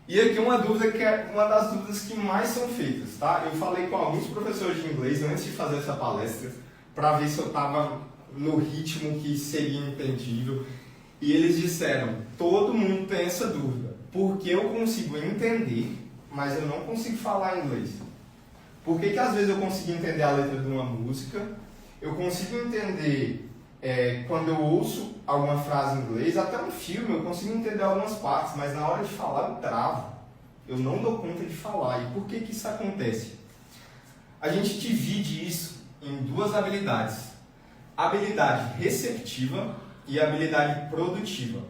E aqui uma dúvida que é uma das dúvidas que mais são feitas, tá? Eu falei com alguns professores de inglês antes de fazer essa palestra para ver se eu estava no ritmo que seria entendível. E eles disseram, todo mundo tem essa dúvida, porque eu consigo entender, mas eu não consigo falar inglês. Por que às vezes eu consigo entender a letra de uma música, eu consigo entender quando eu ouço alguma frase em inglês, até um filme eu consigo entender algumas partes, mas na hora de falar eu travo, eu não dou conta de falar. E por que isso acontece? A gente divide isso em duas habilidades, habilidade receptiva e habilidade produtiva.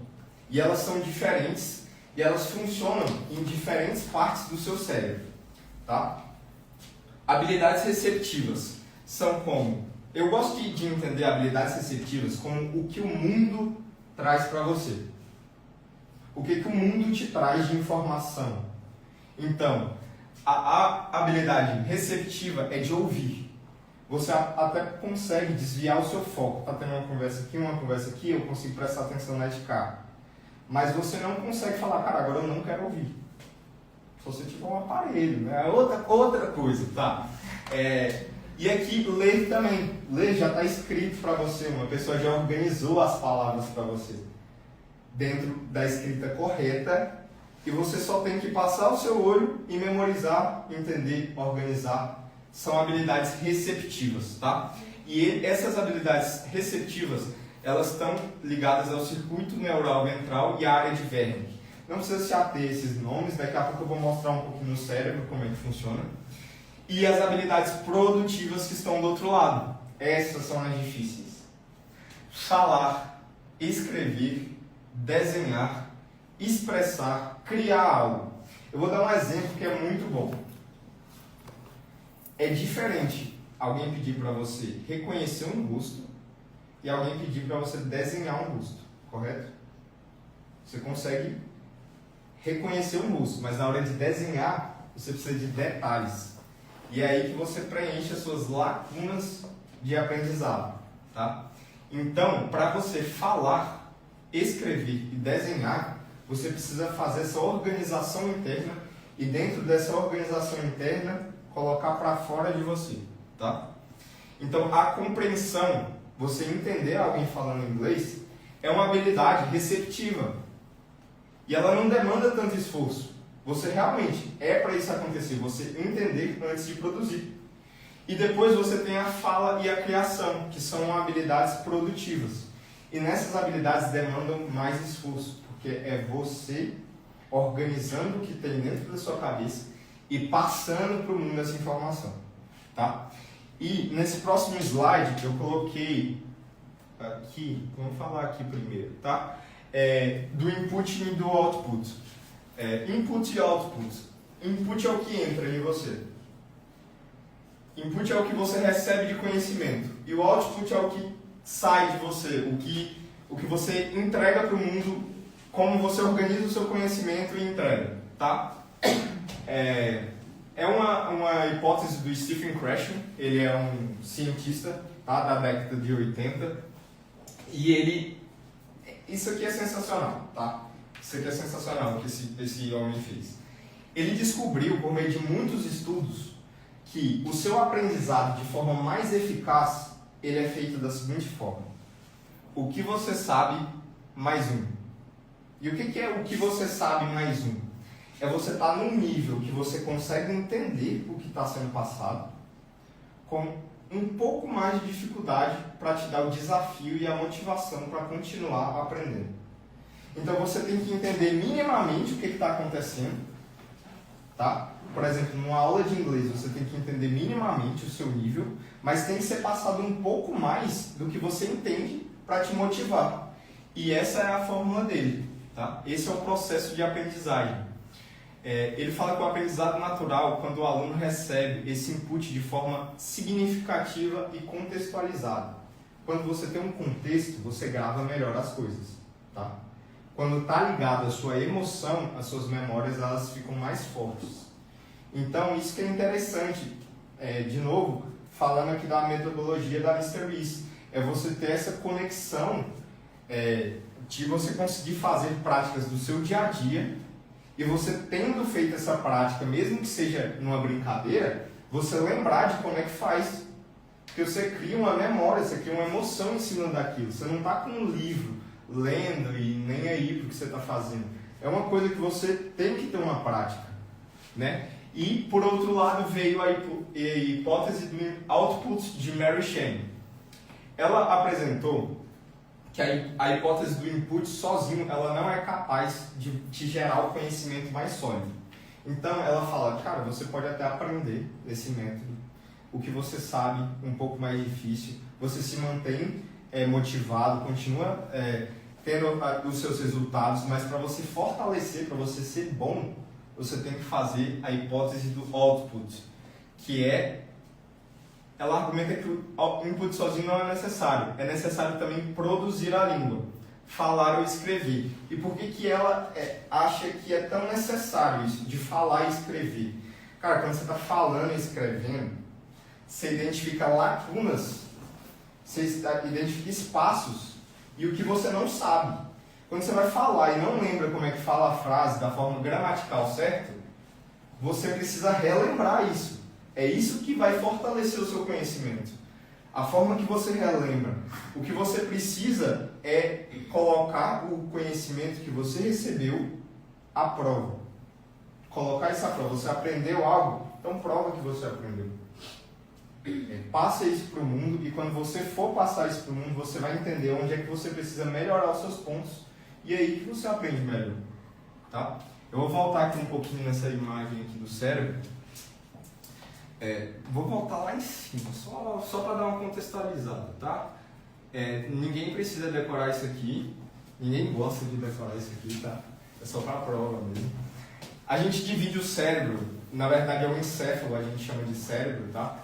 E elas são diferentes e elas funcionam em diferentes partes do seu cérebro, tá? Habilidades receptivas são como... Eu gosto de entender habilidades receptivas como o que o mundo traz para você. O que o mundo te traz de informação. Então, a habilidade receptiva é de ouvir. Você até consegue desviar o seu foco. Está tendo uma conversa aqui, eu consigo prestar atenção na de cá. Mas você não consegue falar, cara, agora eu não quero ouvir. Se você tiver um aparelho, né? Outra coisa, tá? E aqui, ler também. Ler já está escrito para você, uma pessoa já organizou as palavras para você. Dentro da escrita correta, e você só tem que passar o seu olho e memorizar, entender, organizar. São habilidades receptivas, tá? E essas habilidades receptivas, elas estão ligadas ao circuito neural ventral e à área de Wernicke. Não precisa se ater a esses nomes, daqui a pouco eu vou mostrar um pouquinho no cérebro como é que funciona. E as habilidades produtivas que estão do outro lado. Essas são as difíceis. Falar, escrever, desenhar, expressar, criar algo. Eu vou dar um exemplo que é muito bom. É diferente alguém pedir para você reconhecer um rosto e alguém pedir para você desenhar um rosto, correto? Você consegue reconhecer um rosto, mas na hora de desenhar, você precisa de detalhes. E é aí que você preenche as suas lacunas de aprendizado, tá? Então, para você falar, escrever e desenhar, você precisa fazer essa organização interna e dentro dessa organização interna, colocar para fora de você, tá? Então, a compreensão, você entender alguém falando inglês, é uma habilidade receptiva. E ela não demanda tanto esforço. Você realmente é para isso acontecer, você entender antes de produzir. E depois você tem a fala e a criação, que são habilidades produtivas. E nessas habilidades demandam mais esforço, porque é você organizando o que tem dentro da sua cabeça e passando para o mundo essa informação, tá? E nesse próximo slide eu coloquei aqui, vamos falar aqui primeiro, tá? Do input e do output. Input e output. Input é o que entra em você. Input é o que você recebe de conhecimento. E o output é o que sai de você, o que você entrega para o mundo, como você organiza o seu conhecimento e entrega, tá? É uma hipótese do Stephen Krashen, ele é um cientista, tá, da década de 80, e isso aqui é sensacional, tá? Isso aqui é sensacional o que esse homem fez. Ele descobriu, por meio de muitos estudos, que o seu aprendizado de forma mais eficaz, ele é feito da seguinte forma: o que você sabe mais um. E o que é o que você sabe mais um? É você estar num nível que você consegue entender o que está sendo passado, com um pouco mais de dificuldade para te dar o desafio e a motivação para continuar aprendendo. Então você tem que entender minimamente o que está acontecendo, tá? Por exemplo, numa aula de inglês você tem que entender minimamente o seu nível, mas tem que ser passado um pouco mais do que você entende para te motivar. E essa é a fórmula dele, tá? Esse é o processo de aprendizagem. Ele fala que o aprendizado natural, quando o aluno recebe esse input de forma significativa e contextualizada. Quando você tem um contexto, você grava melhor as coisas, tá? Quando está ligado à sua emoção, as suas memórias elas ficam mais fortes. Então, isso que é interessante, de novo, falando aqui da metodologia da Mr. Beast, é você ter essa conexão de você conseguir fazer práticas do seu dia a dia e você tendo feito essa prática, mesmo que seja numa brincadeira, você lembrar de como é que faz. Porque você cria uma memória, você cria uma emoção em cima daquilo. Você não está com um livro lendo e nem aí para o que você está fazendo. É uma coisa que você tem que ter uma prática, né? E, por outro lado, veio a hipótese do output de Mary Shane. Ela apresentou que a hipótese do input sozinho, ela não é capaz de te gerar o conhecimento mais sólido. Então, ela fala, cara, você pode até aprender esse método, o que você sabe um pouco mais difícil, você se mantém motivado, continua tendo os seus resultados, mas para você fortalecer, para você ser bom, você tem que fazer a hipótese do output, que ela argumenta que o input sozinho não é necessário também produzir a língua, falar ou escrever. E por que ela acha que é tão necessário isso, de falar e escrever? Cara, quando você está falando e escrevendo, você identifica lacunas, você identifica espaços e o que você não sabe. Quando você vai falar e não lembra como é que fala a frase da forma gramatical certa, você precisa relembrar isso. É isso que vai fortalecer o seu conhecimento. A forma que você relembra. O que você precisa é colocar o conhecimento que você recebeu à prova. Colocar isso à prova. Você aprendeu algo, então prova que você aprendeu. Passa isso para o mundo, e quando você for passar isso para o mundo, você vai entender onde é que você precisa melhorar os seus pontos, e é aí que você aprende melhor. Tá? Eu vou voltar aqui um pouquinho nessa imagem aqui do cérebro. Vou voltar lá em cima, só para dar uma contextualizada, tá? Ninguém precisa decorar isso aqui, ninguém gosta de decorar isso aqui, tá? É só para a prova mesmo. A gente divide o cérebro, na verdade é o encéfalo, a gente chama de cérebro, tá?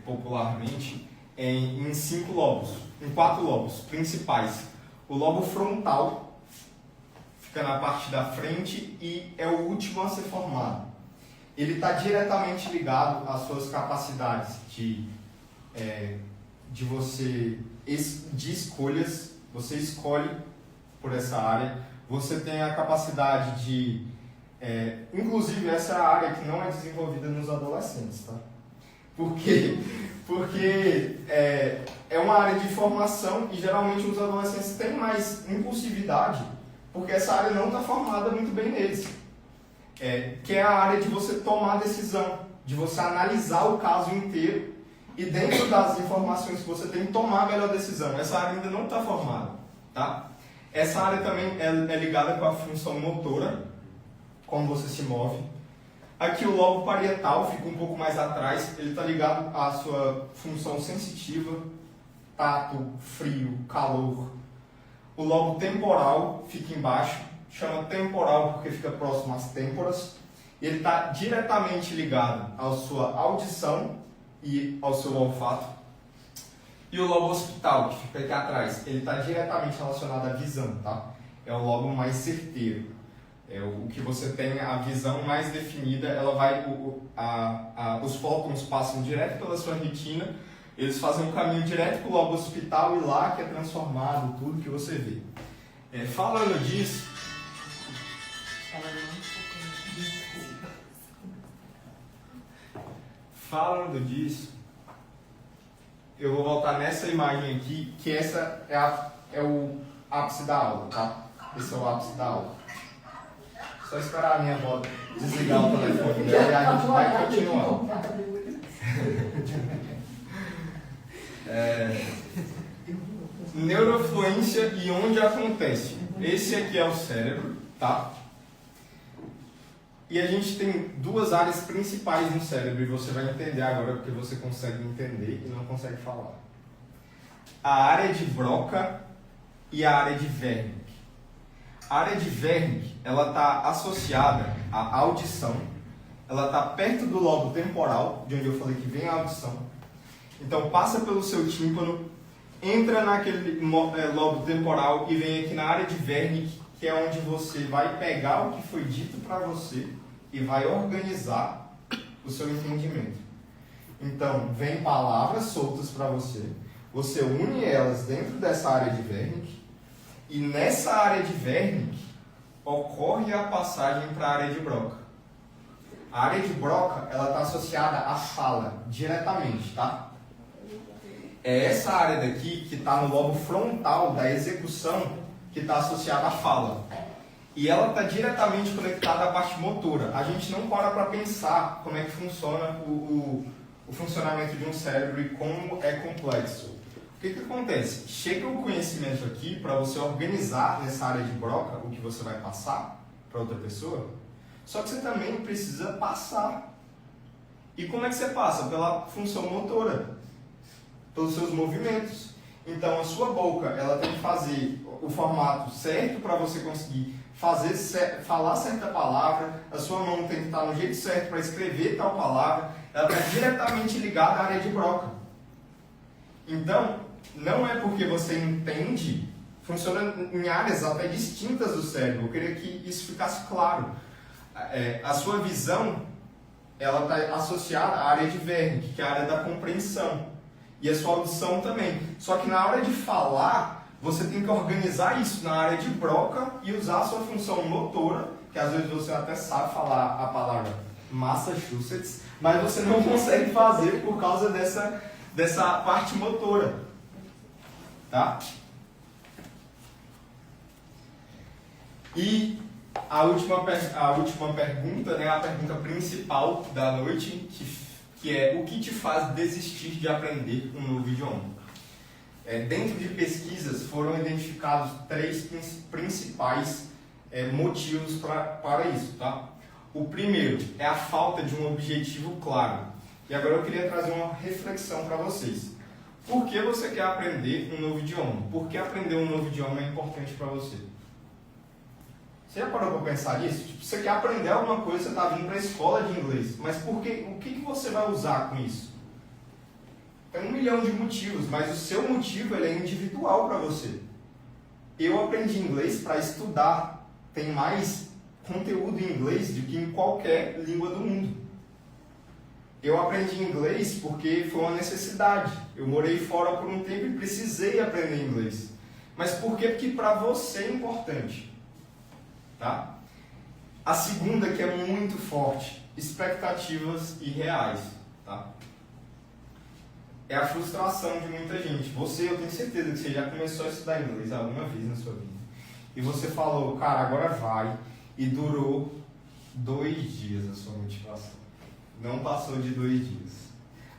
Popularmente, em 5 lobos, em 4 lobos principais. O lobo frontal fica na parte da frente e é o último a ser formado. Ele está diretamente ligado às suas capacidades de escolhas. Você escolhe por essa área. Você tem a capacidade de... inclusive, essa é a área que não é desenvolvida nos adolescentes, tá? Por quê? Porque é uma área de formação e geralmente os adolescentes têm mais impulsividade porque essa área não está formada muito bem neles. Que é a área de você tomar decisão, de você analisar o caso inteiro e dentro das informações que você tem, tomar a melhor decisão. Essa área ainda não está formada. Tá? Essa área também é ligada com a função motora, como você se move. Aqui o lobo parietal fica um pouco mais atrás, ele está ligado à sua função sensitiva, tato, frio, calor. O lobo temporal fica embaixo, chama temporal porque fica próximo às têmporas. Ele está diretamente ligado à sua audição e ao seu olfato. E o lobo occipital, que fica aqui atrás, ele está diretamente relacionado à visão, tá? É o lobo mais certeiro. O que você tem a visão mais definida, ela vai, os fótons passam direto pela sua retina, eles fazem um caminho direto para o lobo occipital e lá que é transformado tudo que você vê. Falando disso, eu vou voltar nessa imagem aqui, que essa é o ápice da aula, tá? Esse é o ápice da aula. Só esperar a minha avó desligar o telefone dela e a gente vai continuar. Neurofluência e onde acontece. Esse aqui é o cérebro, tá? E a gente tem 2 áreas principais no cérebro, e você vai entender agora porque você consegue entender e não consegue falar. A área de Broca e a área de Wernicke. A área de Wernicke, ela está associada à audição, ela está perto do lobo temporal, de onde eu falei que vem a audição. Então passa pelo seu tímpano, entra naquele lobo temporal e vem aqui na área de Wernicke, que é onde você vai pegar o que foi dito para você e vai organizar o seu entendimento. Então, vem palavras soltas para você, você une elas dentro dessa área de Wernicke, e nessa área de Wernicke, ocorre a passagem para a área de Broca. A área de Broca, ela está associada à fala, diretamente, tá? É essa área daqui que está no lobo frontal da execução que está associada à fala. E ela está diretamente conectada à parte motora. A gente não para pensar como é que funciona o funcionamento de um cérebro e como é complexo. O que acontece? Chega o conhecimento aqui para você organizar nessa área de Broca o que você vai passar para outra pessoa, só que você também precisa passar. E como é que você passa? Pela função motora, pelos seus movimentos. Então a sua boca ela tem que fazer o formato certo para você conseguir falar certa palavra, a sua mão tem que estar no jeito certo para escrever tal palavra, ela está diretamente ligada à área de Broca. Então, não é porque você entende, funciona em áreas até distintas do cérebro. Eu queria que isso ficasse claro. A sua visão, ela está associada à área de Wernicke, que é a área da compreensão. E a sua audição também. Só que na hora de falar, você tem que organizar isso na área de Broca e usar a sua função motora, que às vezes você até sabe falar a palavra Massachusetts, mas você não consegue fazer por causa dessa parte motora. Tá? E a última pergunta, né, a pergunta principal da noite, que é: o que te faz desistir de aprender um novo idioma? Dentro de pesquisas foram identificados 3 principais motivos para isso. Tá? O primeiro é a falta de um objetivo claro. E agora eu queria trazer uma reflexão para vocês. Por que você quer aprender um novo idioma? Por que aprender um novo idioma é importante para você? Você já parou para pensar nisso? Tipo, você quer aprender alguma coisa, você está vindo para a escola de inglês, mas o que você vai usar com isso? Tem 1 milhão de motivos, mas o seu motivo ele é individual para você. Eu aprendi inglês para estudar. Tem mais conteúdo em inglês do que em qualquer língua do mundo. Eu aprendi inglês porque foi uma necessidade. Eu morei fora por um tempo e precisei aprender inglês. Mas por quê? Porque para você é importante. Tá? A segunda, que é muito forte, expectativas irreais. Tá? É a frustração de muita gente. Eu tenho certeza que você já começou a estudar inglês alguma vez na sua vida. E você falou, cara, agora vai. E durou 2 dias a sua motivação. Não passou de 2 dias.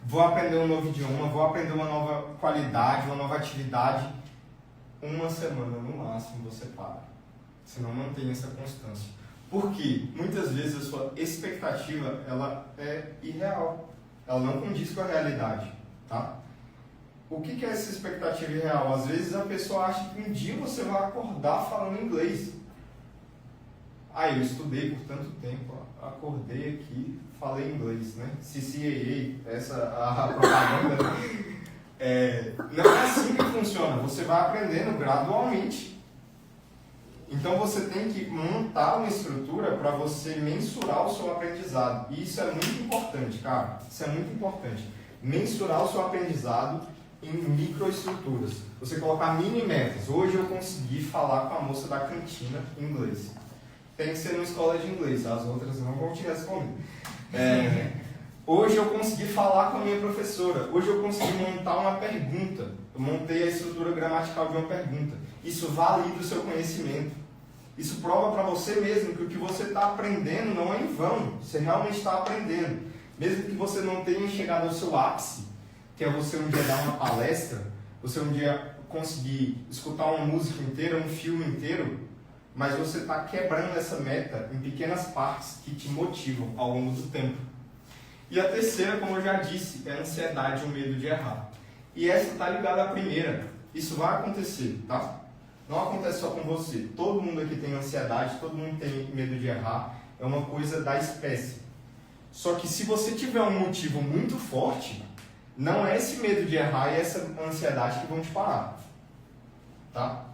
Vou aprender um novo idioma, vou aprender uma nova qualidade, uma nova atividade. 1 semana no máximo você para. Você não mantém essa constância. Por quê? Muitas vezes a sua expectativa ela é irreal. Ela não condiz com a realidade. Tá? O que é essa expectativa irreal? Às vezes a pessoa acha que um dia você vai acordar falando inglês. Eu estudei por tanto tempo, acordei aqui, falei inglês, né? CCAA, a propaganda. Não é assim que funciona, você vai aprendendo gradualmente. Então você tem que montar uma estrutura para você mensurar o seu aprendizado. E isso é muito importante, cara. Isso é muito importante. Mensurar o seu aprendizado em microestruturas. Você colocar mini metas. Hoje eu consegui falar com a moça da cantina em inglês. Tem que ser numa escola de inglês, as outras não vão te responder. Hoje eu consegui falar com a minha professora. Hoje eu consegui montar uma pergunta. Eu montei a estrutura gramatical de uma pergunta. Isso valida o seu conhecimento. Isso prova para você mesmo que o que você está aprendendo não é em vão. Você realmente está aprendendo. Mesmo que você não tenha chegado ao seu ápice, que é você um dia dar uma palestra, você um dia conseguir escutar uma música inteira, um filme inteiro, mas você está quebrando essa meta em pequenas partes que te motivam ao longo do tempo. E a terceira, como eu já disse, é a ansiedade e o medo de errar. E essa está ligada à primeira. Isso vai acontecer, tá? Não acontece só com você. Todo mundo aqui tem ansiedade, todo mundo tem medo de errar. É uma coisa da espécie. Só que se você tiver um motivo muito forte, não é esse medo de errar e essa ansiedade que vão te parar. Tá?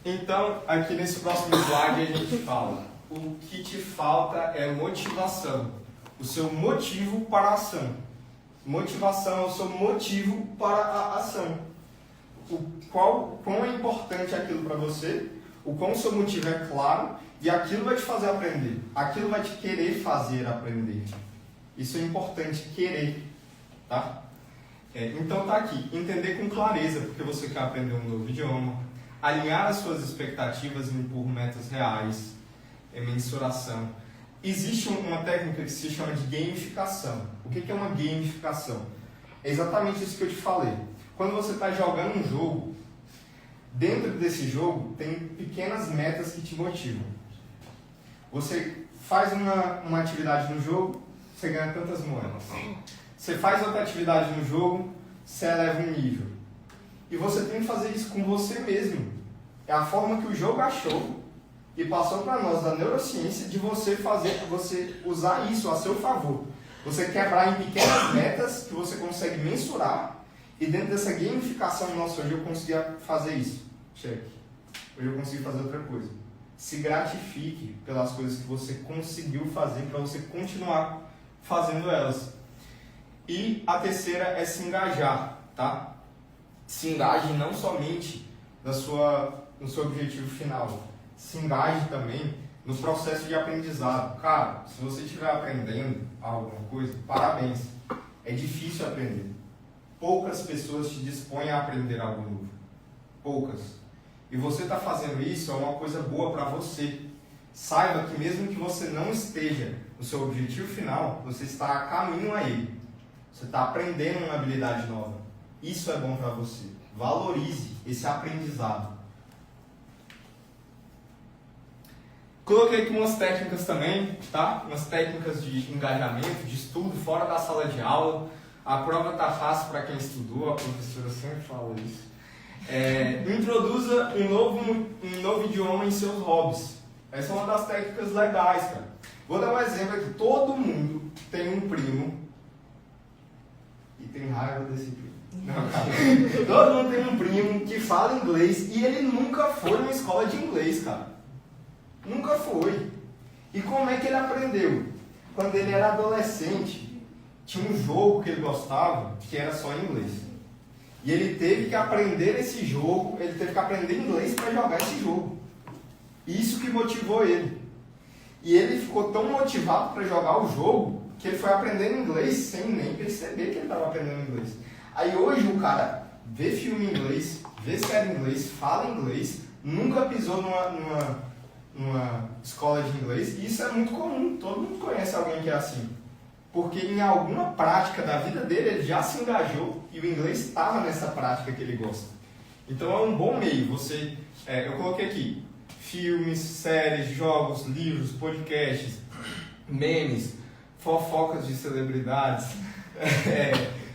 Então, aqui nesse próximo slide a gente fala: o que te falta é motivação. O seu motivo para a ação. Motivação é o seu motivo para a ação. Quão é importante aquilo para você? o quão seu motivo é claro e aquilo vai te fazer aprender. Aquilo vai te querer fazer aprender. Isso é importante, querer, tá? Então tá aqui, entender com clareza porque você quer aprender um novo idioma, alinhar as suas expectativas por metas reais, mensuração. Existe uma técnica que se chama de gamificação. O que é uma gamificação? É exatamente isso que eu te falei. Quando você está jogando um jogo, dentro desse jogo tem pequenas metas que te motivam. Você faz uma atividade no jogo, você ganha tantas moedas. Você faz outra atividade no jogo, você eleva um nível. E você tem que fazer isso com você mesmo. É a forma que o jogo achou e passou para nós da neurociência de você usar isso a seu favor. Você quebrar em pequenas metas que você consegue mensurar e dentro dessa gamificação, nossa, hoje eu consegui fazer isso. Check. Hoje eu consegui fazer outra coisa. Se gratifique pelas coisas que você conseguiu fazer para você continuar fazendo elas. E a terceira é se engajar, tá? Se engaje não somente no seu objetivo final. Se engaje também no processo de aprendizado. Cara, se você estiver aprendendo alguma coisa, parabéns. É difícil aprender. Poucas pessoas te dispõem a aprender algo novo. Poucas. E você está fazendo isso é uma coisa boa para você. Saiba que mesmo que você não esteja no seu objetivo final, você está a caminho a ele. Você está aprendendo uma habilidade nova. Isso é bom para você. Valorize esse aprendizado. Coloquei aqui umas técnicas também, tá? Umas técnicas de engajamento, de estudo fora da sala de aula. A prova tá fácil para quem estudou, a professora sempre fala isso. Introduza um novo idioma em seus hobbies. Essa é uma das técnicas legais, cara. Vou dar um exemplo aqui. Todo mundo tem um primo e tem raiva desse primo. Não, cara. Todo mundo tem um primo que fala inglês e ele nunca foi numa escola de inglês, cara. Nunca foi. E como é que ele aprendeu? Quando ele era adolescente, tinha um jogo que ele gostava que era só em inglês. E ele teve que aprender esse jogo, ele teve que aprender inglês para jogar esse jogo. Isso que motivou ele. E ele ficou tão motivado para jogar o jogo que ele foi aprendendo inglês sem nem perceber que ele estava aprendendo inglês. Aí hoje o cara vê filme em inglês, vê série em inglês, fala inglês, nunca pisou numa escola de inglês, e isso é muito comum, todo mundo conhece alguém que é assim. Porque em alguma prática da vida dele, ele já se engajou e o inglês estava nessa prática que ele gosta. Então é um bom meio. Eu coloquei aqui filmes, séries, jogos, livros, podcasts, memes, fofocas de celebridades.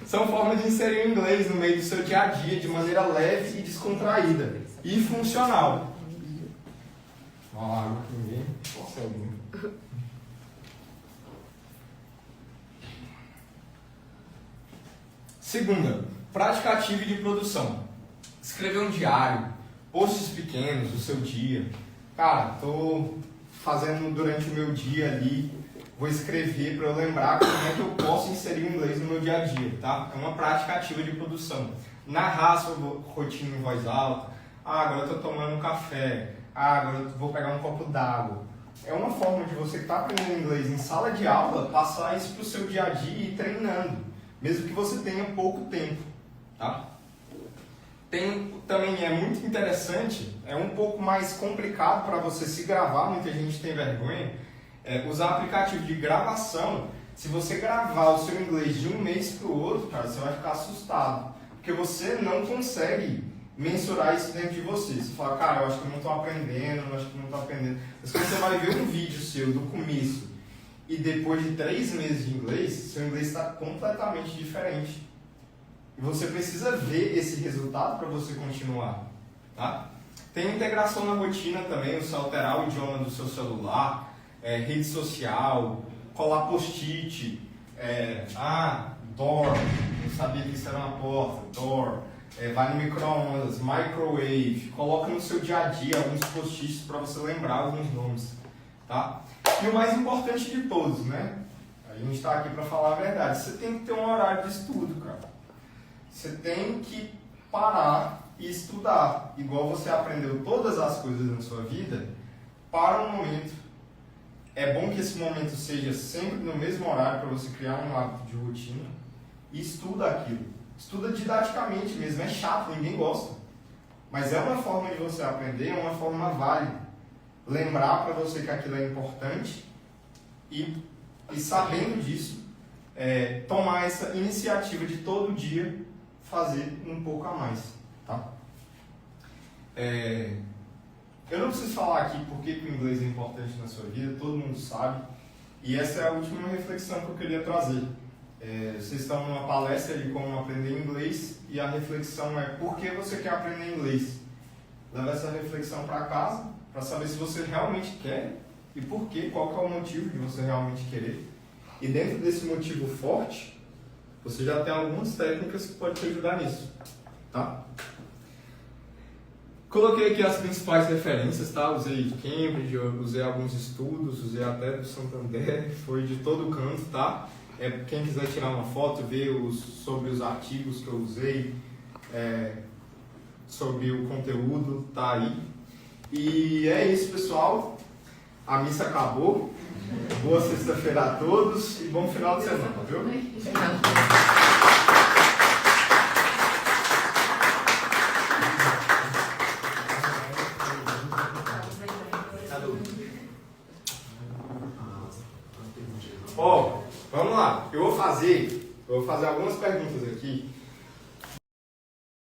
São formas de inserir o inglês no meio do seu dia a dia de maneira leve e descontraída e funcional. Uma água que ninguém consegue. Segunda, prática ativa e de produção. Escrever um diário, posts pequenos do seu dia. Cara, estou fazendo durante o meu dia ali, vou escrever para eu lembrar como é que eu posso inserir o inglês no meu dia a dia, tá? É uma prática ativa de produção. Narrar a sua rotina em voz alta. Agora eu estou tomando um café. Agora eu vou pegar um copo d'água. É uma forma de você que está aprendendo inglês em sala de aula, passar isso para o seu dia a dia e ir treinando. Mesmo que você tenha pouco tempo, tá? Também é muito interessante, é um pouco mais complicado para você se gravar, muita gente tem vergonha, usar aplicativo de gravação. Se você gravar o seu inglês de um mês para o outro, cara, você vai ficar assustado, porque você não consegue mensurar isso dentro de você. Você fala, cara, eu acho que eu não estou aprendendo, eu acho que eu não estou aprendendo. Mas quando você vai ver um vídeo seu do começo, e depois de 3 meses de inglês, seu inglês está completamente diferente. E você precisa ver esse resultado para você continuar. Tá? Tem integração na rotina também, você alterar o idioma do seu celular, rede social, colar post-it, door, eu sabia que isso era uma porta, door, vai no micro-ondas, microwave, coloca no seu dia a dia alguns post-its para você lembrar alguns nomes. Tá? E o mais importante de todos, né? A gente está aqui para falar a verdade. Você tem que ter um horário de estudo, cara. Você tem que parar e estudar, igual você aprendeu todas as coisas na sua vida, para um momento. É bom que esse momento seja sempre no mesmo horário para você criar um hábito de rotina e estuda aquilo. Estuda didaticamente mesmo, é chato, ninguém gosta. Mas é uma forma de você aprender, é uma forma válida. Lembrar para você que aquilo é importante e sabendo disso, tomar essa iniciativa de todo dia fazer um pouco a mais. Tá? Eu não preciso falar aqui porque o inglês é importante na sua vida, todo mundo sabe. E essa é a última reflexão que eu queria trazer. Vocês estão numa palestra de como aprender inglês e a reflexão é por que você quer aprender inglês? Leva essa reflexão para casa para saber se você realmente quer e por quê, qual que é o motivo de você realmente querer. E dentro desse motivo forte, você já tem algumas técnicas que podem te ajudar nisso. Tá? Coloquei aqui as principais referências, tá? Usei de Cambridge, usei alguns estudos, usei até do Santander, foi de todo canto, tá? Quem quiser tirar uma foto, ver sobre os artigos que eu usei, sobre o conteúdo, tá aí. E é isso, pessoal. A missa acabou. Boa sexta-feira a todos e bom final de semana, viu? Vamos lá. Eu vou fazer algumas perguntas aqui